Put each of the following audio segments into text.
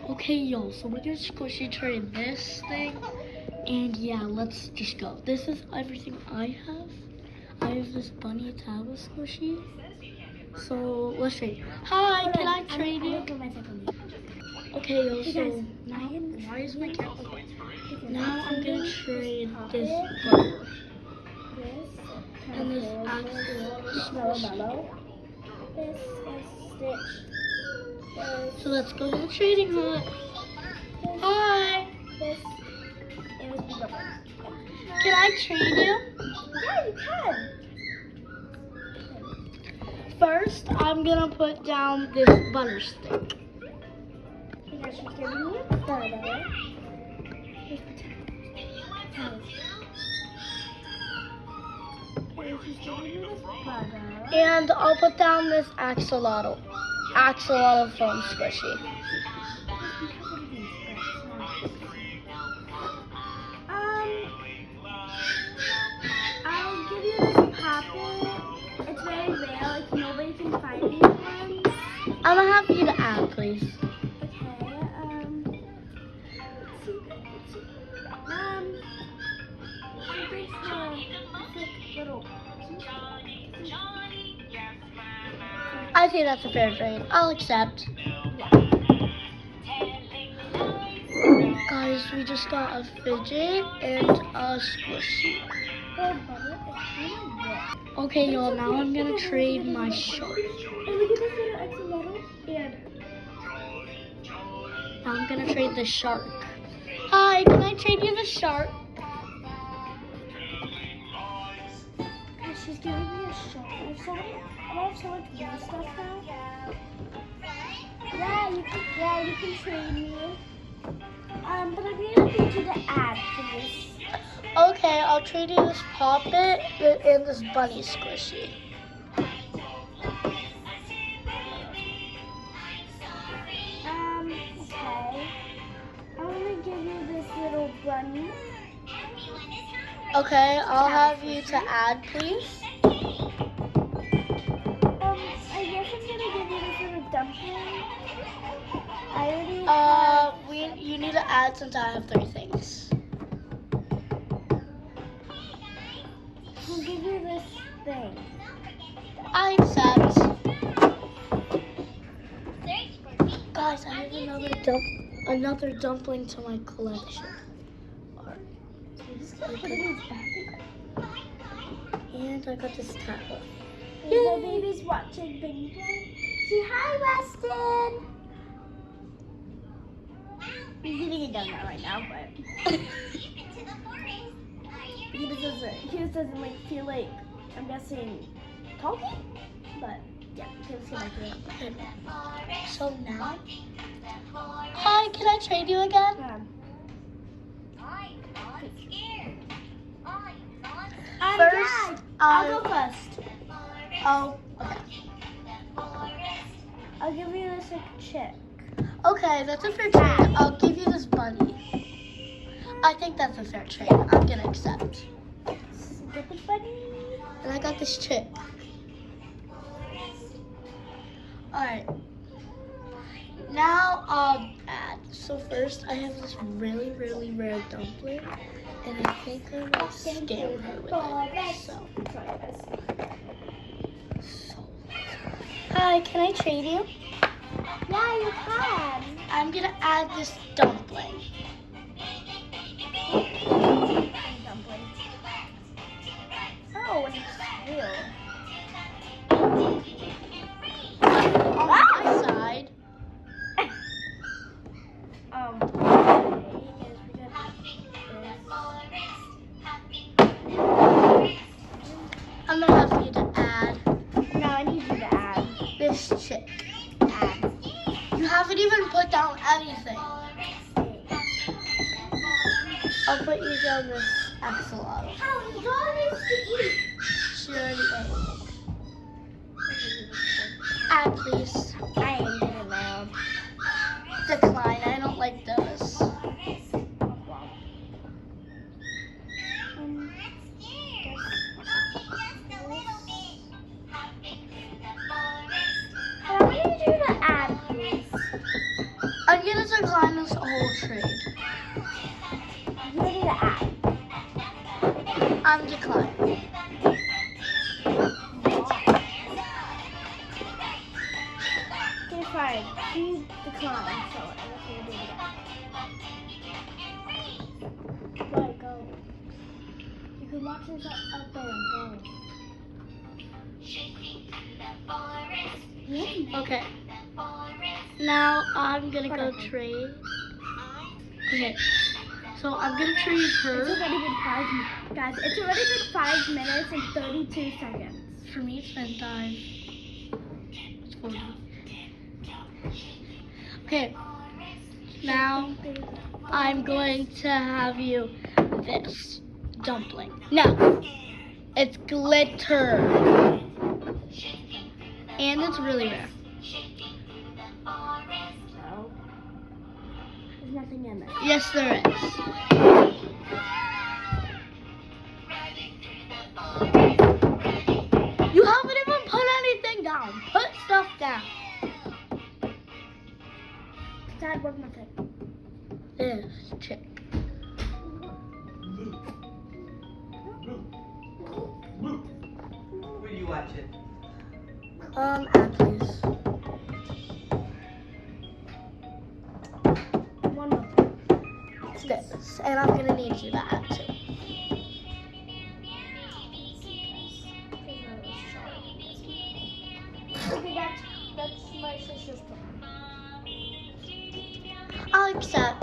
Okay, y'all, so we're gonna squishy trade this thing. And yeah, let's just go. This is everything I have. I have this bunny Taba squishy. So let's trade. Hi, can I trade you? Okay, y'all, so now, why is my cat okay? Now I'm gonna trade this butter. And this axolotl. This is Stitch. So let's go to the trading hut. Hi. This is Beagle. Can I trade you? Yeah, you can. First, I'm gonna put down this butter stick. Because she's giving me butter. And I'll put down this axolotl foam squishy. I'll give you this poppet. It's very rare, like nobody can find these ones. I'm gonna have you to add, please. Okay, let's see. Little. I think that's a fair trade. I'll accept. Guys, we just got a fidget and a squishy. Okay, y'all, now I'm gonna trade my shark. And look at this little axolotl. And Now I'm gonna trade the shark. Hi, can I trade you the shark? she's giving me a shark. I have so much more stuff now. Yeah, you can trade me. But I'm gonna need you to add, please. Okay, I'll trade you this poppet and this bunny squishy. Okay. I'm gonna give you this little bunny. Okay, I'll have you to add, please. I guess I'm gonna give you this little dumpling. I already you need to add since I have 3 things. I'll give you this thing. I accept. Guys, I have another dumpling to my collection. And I got this towel. The baby's watching Bing Bong. Say hi, Weston. He's getting a donut right now, but he just doesn't like feel like, I'm guessing, talking. But yeah, he's gonna do it. So now, hi, can I trade you again? First, I'll go first. Oh, okay. I'll give you this chick. Okay, that's a fair trade. I'll give you this bunny. I think that's a fair trade. I'm gonna accept. Get the bunny. And I got this chick. Alright. Now I'll add. So first I have this really, really rare dumpling. And I think I might scam her with it. So. Hi, can I trade you? Yeah, you can. I'm gonna add this dumpling. Oh, and it's real. On my side. I'm gonna have you to add. No, I need you to add. This chick. Add. You haven't even put down anything. I'll put you down this axolotl. Oh, the dog needs to eat. She already ate. Add, please. I ain't getting loud. Decline. I don't like those. I need you to add, please. I'm gonna decline decline this whole trade. You need to add. I'm declining. Okay, fine. She declined, so I guess we'll do it again. Right, go. You can watch this up there and go. Okay. Now I'm gonna go trade. Okay. So I'm gonna trade It's her. already been 5 minutes. Guys, it's already been 5 minutes and 32 seconds. For me, it's been 5. It's 40. Okay. Now I'm going to have you this dumpling. No, it's glitter. And it's really rare. So, there's nothing in there. Yes, there is. You haven't even put anything down. Put stuff down. Dad, work my thing. This chick. What are you watching? Apples. One more thing. It's this. And I'm gonna need you to add too. Okay, that's my sister's phone. I'll accept.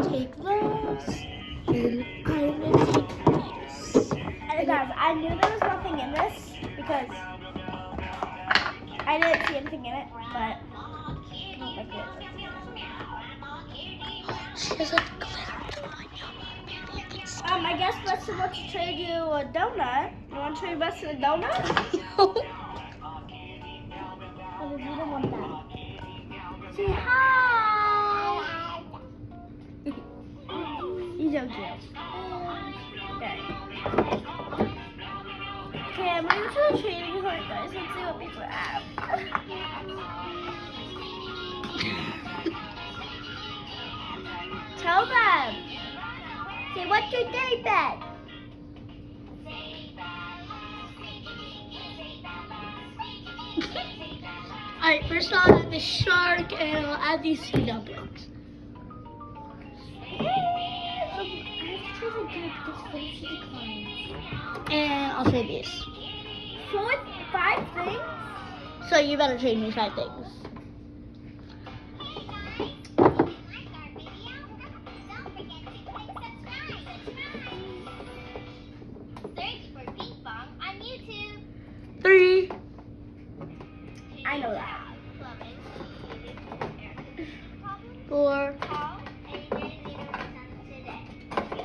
Take those. And I will take these. And guys, I knew there was nothing in this because I didn't see anything in it, but I don't like it. She has a glitter on you. Maybe I can see. I guess Weston wants to trade you a donut. You want to trade Weston a donut? Oh, you don't want that. Say hi. He's so cute. Okay. Okay, I'm going to the trading card, guys. Let's see what people have. Tell them. Say, what's your day bet? Alright, first I'll add the shark and I'll add these sea dumplings. And I'll trade these. 5 things? So you better trade me 5 things. Search for Ping Pong on YouTube. 3. I know that. 4. Call and you're gonna need a return today.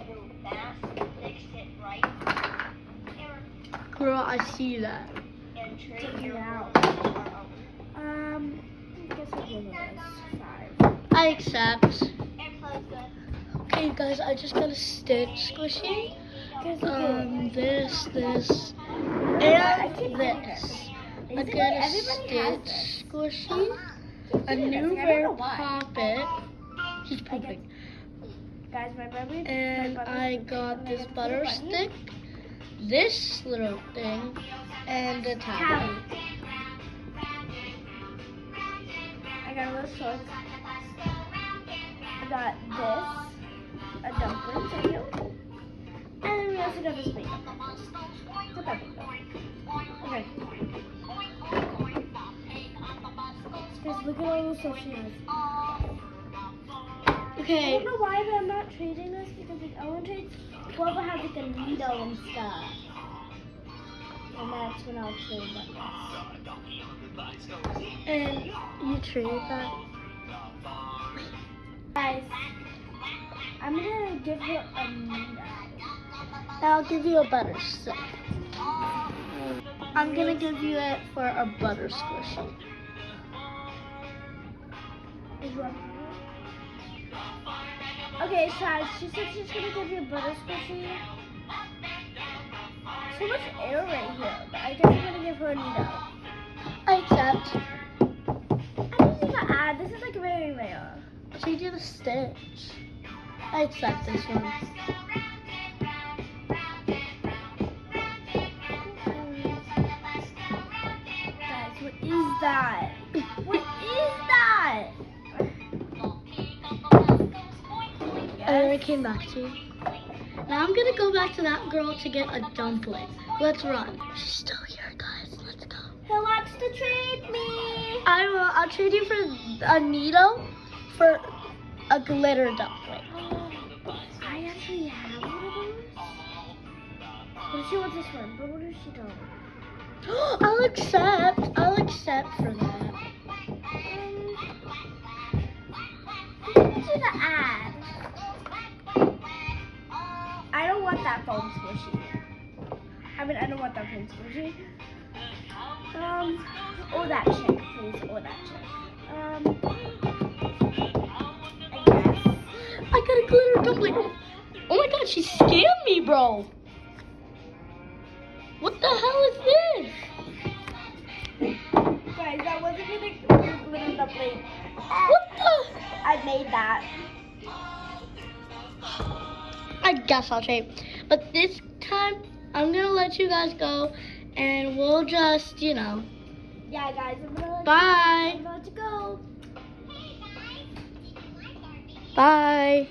Move fast, fix it right, Girl, I see that. and trade Take your it out. tomorrow. I guess I'll give it this. 5. I accept. Airflow's good. Okay, guys, I just got a Stitch squishy. Guys, look at This, this, I and keep this. I Everybody got a has Stitch this. squishy, a doing new this. I don't rare know why. poppet. He's pooping. Guys, my baby. And I got this butter stick, this little thing, and a towel. I got a little shorts. I got this, a dumpling, so cute. And we also got this big. Put that big though. Okay. Guys, look at all the stuff she has. I Okay, don't know why I'm not trading this because like, I want to trade whoever has like a needle and stuff. And that's when I'll trade that. and you traded that. Guys, I'm gonna give her a needle. I'll give you a butter stick. I'm gonna give you it for a butter squishy. Okay, guys, she said she's gonna give you a butter squishy. So much air right here, but I guess I'm gonna give her a needle. Stitch. I accept this one. Guys, what is that? What is that? I already came back to you. Now I'm gonna go back to that girl to get a dumpling. Let's run. She's still here, guys. Let's go. Who wants to trade me? I will. I'll trade you for a needle for a glitter dumpling. I actually have one of those. What if she wants this one? But what if she don't? I'll accept. I'll accept for that. To the ad. I don't want that foam squishy. I don't want that foam squishy. Oh, that chick, please. Oh, that chick. I guess. I got a glitter dumpling. Oh my god, she scammed me, bro. What the hell is this? Guys, that wasn't even a glitter dumpling. What the? I made that. I guess I'll trade. But this time, I'm gonna let you guys go, and we'll just, Yeah, guys, I'm gonna bye. let you go. Bye.